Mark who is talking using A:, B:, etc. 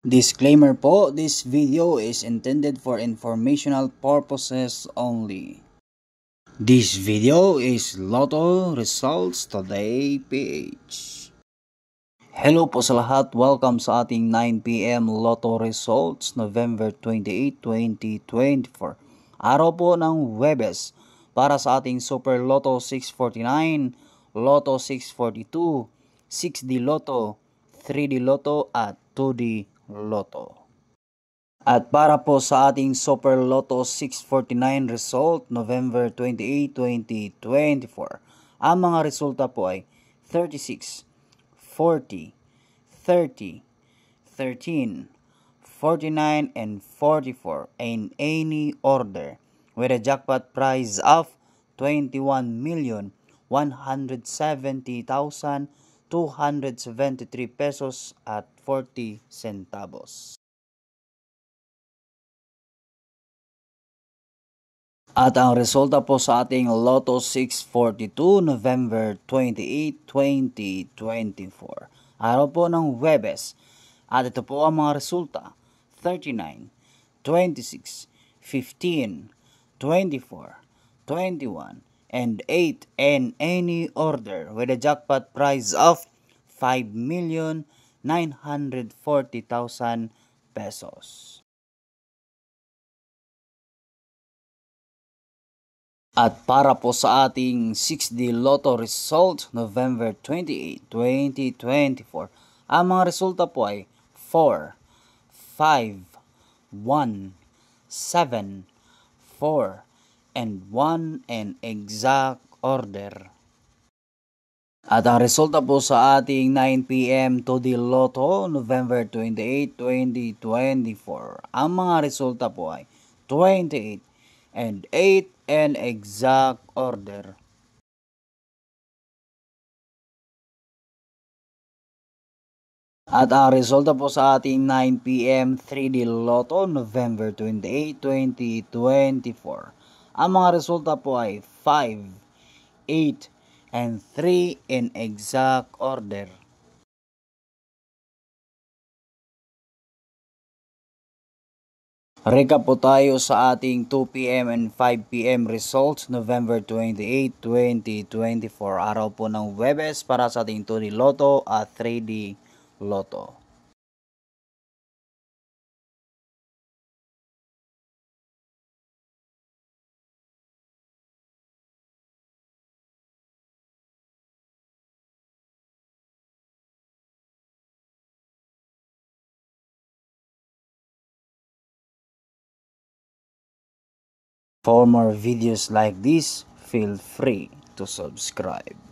A: Disclaimer po, this video is intended for informational purposes only. This video is Lotto Results Today PH. Hello po sa lahat, welcome sa ating 9pm Lotto Results November 28, 2024. Araw po ng Huwebes para sa ating Super Lotto 649, Lotto 642, 6D Lotto, 3D Lotto at 2D Lotto. At para po sa ating Super Lotto 649 result November 28, 2024, ang mga resulta po ay 36, 40, 30, 13, 49, and 44 in any order with a jackpot prize of 21,170,273 pesos at 40 centavos. At ang resulta po sa ating Lotto 642 November 28, 2024. Araw po ng Huwebes. At ito po ang mga resulta: 39, 26, 15, 24, 21, and 8 in any order with a jackpot prize of 5,940,000 pesos. At para po sa ating 6D Lotto result November 28, 2024, ang mga resulta po ay 4, 5, 1, 7, 4, and 1 in exact order. At ang resulta po sa ating 9pm 2D Lotto November 28, 2024, ang mga resulta po ay 28 and 8 in exact order. At ang resulta po sa ating 9pm 3D Lotto November 28, 2024. Ang mga resulta po ay 5, 8, and 3 in exact order. Recap po tayo sa ating 2pm and 5pm results November 28, 2024. Araw po ng Huwebes para sa ating 2D Lotto at 3D Lotto. For more videos like this, feel free to subscribe.